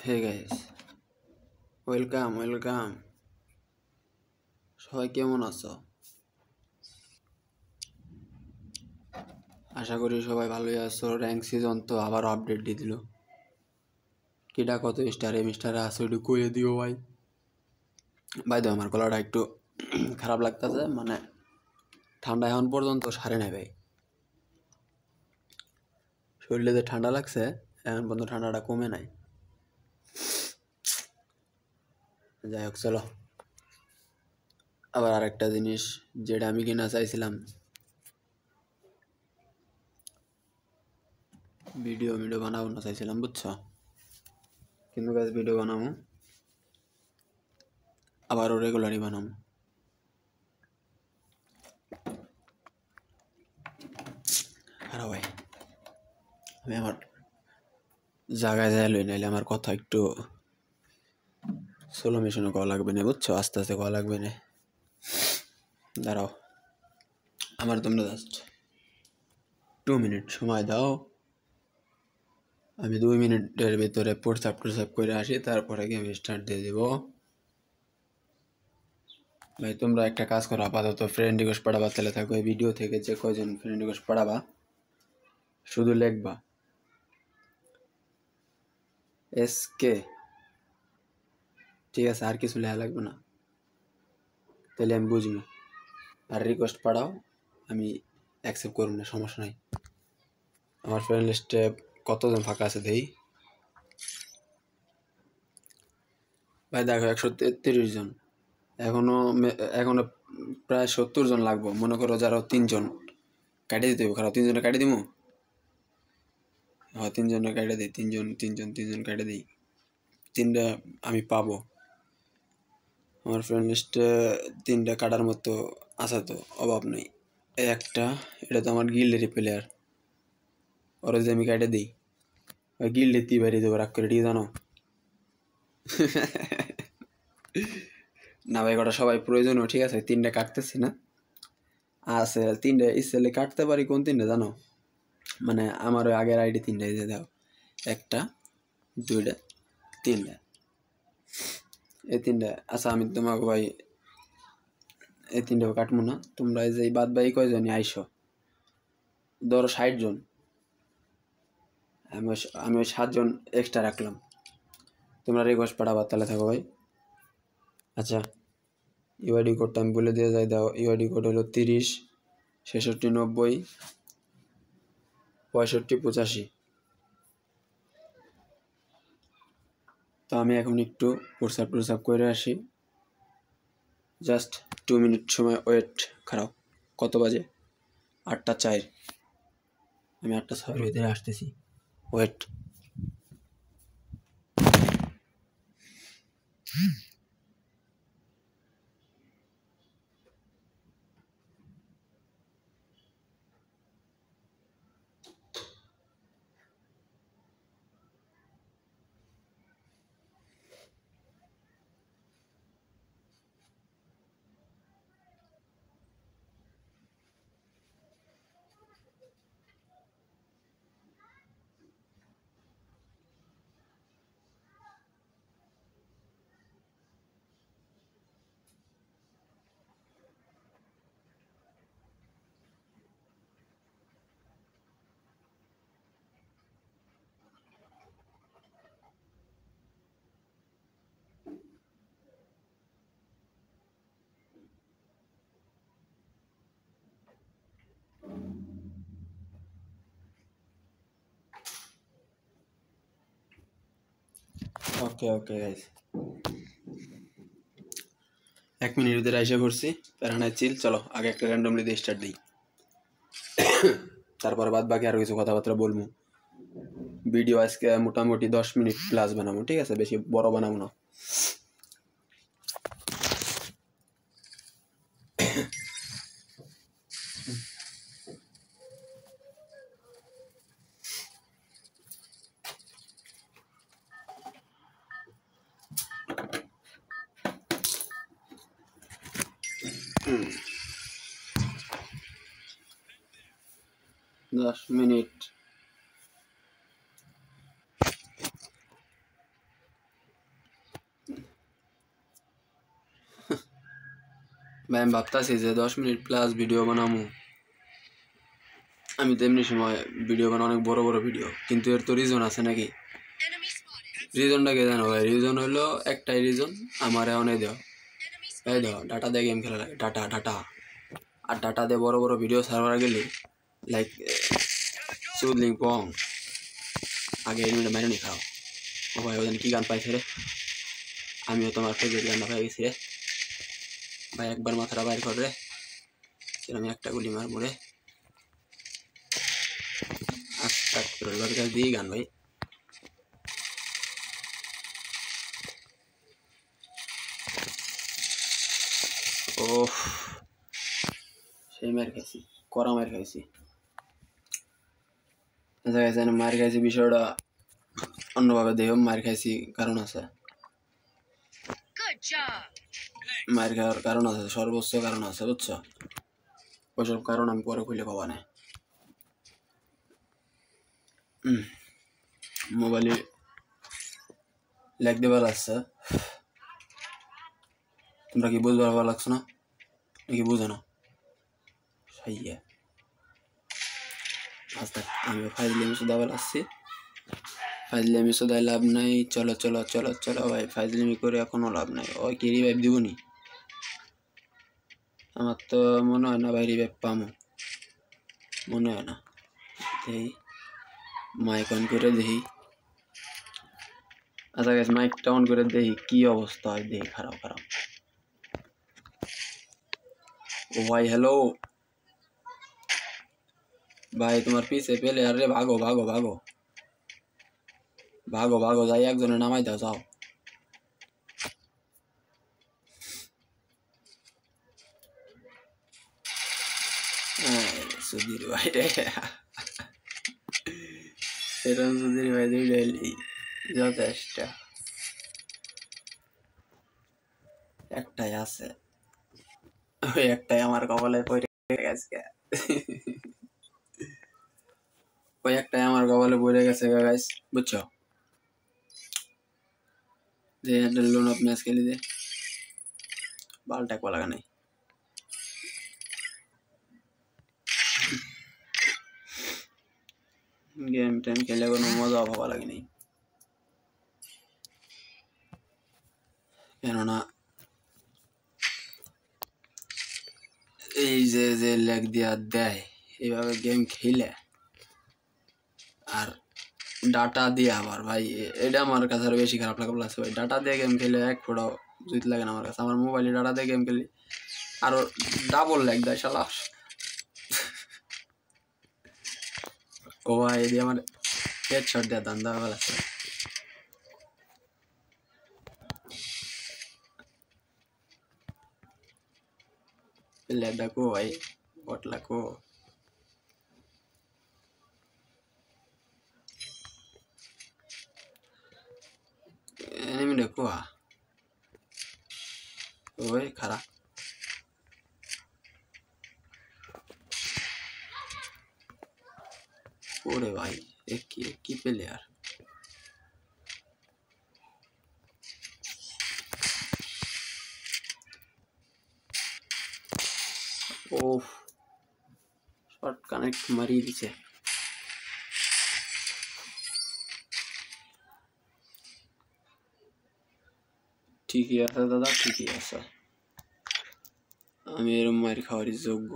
Hey guys, welcome. সবাই কেমন আছো? আশা করি সবাই ভালোই আছো। র্যাঙ্ক সিজন তো আবার আপডেট দিয়ে দিল। কিটা কত স্টার স্টারে আছে একটু কইয়ে দিও ভাই। তো আমার গলাটা একটু খারাপ লাগতেছে, মানে ঠান্ডা এখন পর্যন্ত সারে নাই ভাই। শরীরে যে ঠান্ডা লাগছে এখন পর্যন্ত ঠান্ডাটা কমে নাই। যাই হোক, চলো আবার আরেকটা জিনিস যেটা আমি কিনা চাইছিলাম, ভিডিও বানাবো না চাইছিলাম, বুঝছো? কিন্তু গাইস ভিডিও বানাবো, আবারও রেগুলারই বানাবো। আরে ভাই, আমি আমার জায়গায় যাই লই, নাইলে আমার কথা একটু সোলো মিশনে কওয়া লাগবে না, বুঝছো? আস্তে আস্তে কওয়া লাগবে না। দাঁড়াও, আমার তোমরা জাস্ট 2 মিনিট সময় দাও। আমি 2 মিনিটের ভিতরে প্রস্তাব করে আসি, তারপরে গেম স্টার্ট দিয়ে দিব। ভাই তোমরা একটা কাজ করো, আপাতত ফ্রেন্ড রিকোয়েস্ট পাঠাবা, তাহলে থাকো এই ভিডিও থেকে যে কয়জন ফ্রেন্ড রিকোয়েস্ট পাঠাবা শুধু লিখবা এসকে, ঠিক আছে? আর কিছু লেখা লাগবে না, তাহলে আমি বুঝবো। আর রিকোয়েস্ট পাঠাও, আমি অ্যাকসেপ্ট করব না, সমস্যা নাই। আমার ফ্রেন্ড লিস্টে কতজন ফাঁকা আছে দেই ভাই। দেখো 133 জন, এখনো প্রায় 70 জন লাগবো। মনে করো যারা 3 জন কাটিয়ে দিতে হবে, খারাপ 3 জনে কাটিয়ে দিব। হ্যাঁ 3 জনে কাটিয়ে দিই, 3 জন কাটিয়ে দিই। 3টা আমি পাবো। আমার ফ্রেন্ড লিস্টে 3টা কাটার মতো আছে, তো অভাব নেই। একটা, এটা তো আমার গিল্ডেরই প্লেয়ার, ওরা যদি আমি কাটিয়ে দিই ওই গিল্ডে তি বাড়িয়ে দেবো রাগ করে, ঠিক জানো? না ভাই, কটা সবাই প্রয়োজনীয়, ঠিক আছে? 3টা কাটতেছি না, আছে 3টা ইসেলে কাটতে পারি। কোন 3টা জানো? মানে আমার ওই আগের আইডি 3টা দিয়ে দাও, 1টা 2টা 3টা, এই 3টা। আচ্ছা আমি তোমাকে ভাই এই 3টাও কাটবো না। তোমরা এই যে বাদ বাকি কয়জনই আইসো, ধরো 60 জন, আমি ওই 7 জন এক্সট্রা রাখলাম। তোমরা রিকোয়েস্ট পাঠাবা, তাহলে থাকো ভাই। আচ্ছা, ইউআইডি কোডটা আমি বলে দিয়ে যাই, দাও। ইউআইডি কোড হলো 30 66 90 65 85। তো আমি এখন একটু প্রসাব করে আসি, জাস্ট 2 মিনিট সময় ওয়েট। খারাপ, কত বাজে? 8টা 4। আমি 8টা 6 ভিতরে আসতেছি, ওয়েট। ওকে গাইস, 1 মিনিট ভিতরে আইসা করছি। প্যারানায় চিল। চলো আগে একটা র্যান্ডমলি দিয়ে স্টার্ট দিই, তারপরে বাদ বাকি আরো কিছু কথাবার্তা বলবো। ভিডিও আজকে মোটামুটি 10 মিনিট প্লাস বানাবো, ঠিক আছে? বেশি বড় বানাবো না। দশ মিনিট ভাই আমি ভাবতাছি যে 10 মিনিট প্লাস ভিডিও বানামু। আমি তো এমনি সময় ভিডিও বানাই অনেক বড় বড় ভিডিও, কিন্তু এর তো রিজন আছে নাকি? রিজনটা কে জানো ভাই? রিজন হলো একটাই রিজন, আমার এখন এই দাও ডাটা দিয়ে গেম খেলা লাগে, ডাটা। আর ডাটা দিয়ে বড় বড় ভিডিও সার্ভার গেলে লাইক সুদলিং পং আগে এলিমিনে মাইনে খাও। ও ভাই ওদের কি গান পাইছে রে? আমিও তোমার ফেভারিট গানটা পাই গেছি রে ভাই। একবার মাথাটা বাইর কর রে, আমি একটা গুলি মারবো রে। আস্তে কাছে দিয়ে গান ভাই। ও সেই মার খাইছি, কড়া মার খাইছি। মার খাইছি বিষয়টা অন্যভাবে দেহ মার খাইছি কারণ আছে, মার খাওয়ার কারণ আছে, সর্বোচ্চ কারণ আছে বুঝছো? ওইসব কারণ আমি পরে খুলে পাবা না। মোবাইলে লেখ দেওয়া লাগছে, তোমরা কি বুঝবার ভালো লাগছো না নাকি বুঝো না? সাইয়া আস্তে আমি ফাইজলামি শুধাবার আসছি, ফাইজলামি শুধায় লাভ নাই। চলো চলো চলো চলো ভাই, ফাইজলামি করে এখনো লাভ নাই। ওই কি রিভাইভ দিবনি? আমার তো মনে হয় না ভাই রিভাইভ পামো, মনে হয় না। দেখি মাইক অন করে দেখি। আচ্ছা গাইস মাইকটা অন করে দেখি কি অবস্থা হয়, দেখি খারাপ। ও ভাই হ্যালো ভাই, তোমার পিছে পেলে আরে ভাগো ভাগো ভাগো ভাগো ভাগো, যাই একজনে নামাই দাও যাও। সুধীর ভাই রে, এরকম সুধীর ভাই দুইটাই যথেষ্ট। একটাই আছে, ওই একটাই আমার কপালে পড়ে গেছে। ওই একটাই আমার কপালে পড়ে গেছে গাইস, বুঝছো? যে লোন অফ ম্যাচ খেলি দে বালটা একবার লাগা নাই। গেম টেম খেলে কোনো মজা ভাবা লাগেনি, কেননা এই যে যে লেগ দিয়া দেয় এইভাবে গেম খেলে আর ডাটা দিয়ে আবার ভাই, এটা আমার কাছে আরো বেশি খারাপ লাগছে ভাই। ডাটা দিয়ে গেম খেলে এক ফোটাও জুত লাগে না আমার কাছে। আমার মোবাইলে ডাটা দিয়ে গেম খেলি আরো ডাবল লেগ দেয় শালা। ও ভাই এদি আমার হেডশট দেয়া ধান্দা ভালো আছে। লেডাকো ভাই বটলাকো এনিমি দেখো ওই খারাপ। ওরে ভাই কি প্লেয়ার, ওফ শর্ট কানেক্ট মারিয়ে দিছে। ঠিকই আছে দাদা, ঠিকই আছে, আমি এরম মার খাওয়ারই যোগ্য।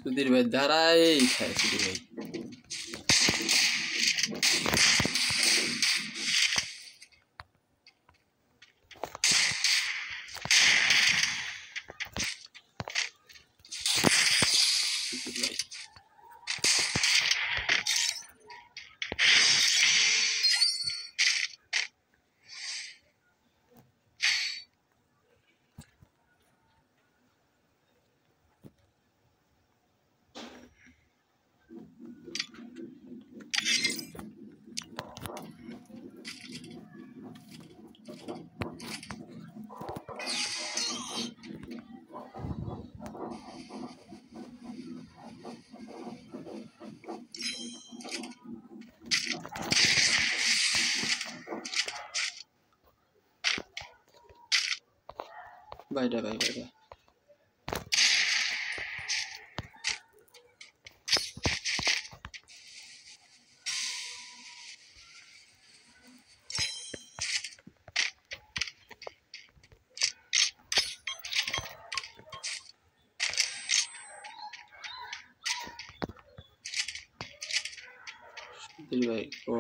সুধীর ভাই দাঁড়াই খায় সুধীর ভাই। বাইটা ভাই বাইটা ভাই ও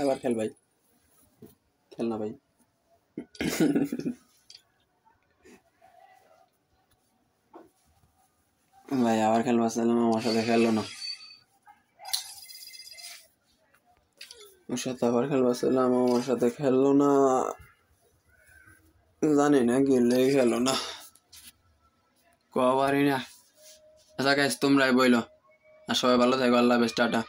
আবার খেল ভাই খেল না ভাই ভাই আবার খেলবা চাইলাম আমার সাথে খেললো না ওর সাথে আবার খেলবা চাইলাম আমার সাথে খেললো না জানি না গেলে খেলো না কবারই না আচ্ছা গাইস তোমরাই বইলো আর সবাই ভালো থাকো আল্লাহ হাফেজ টাটা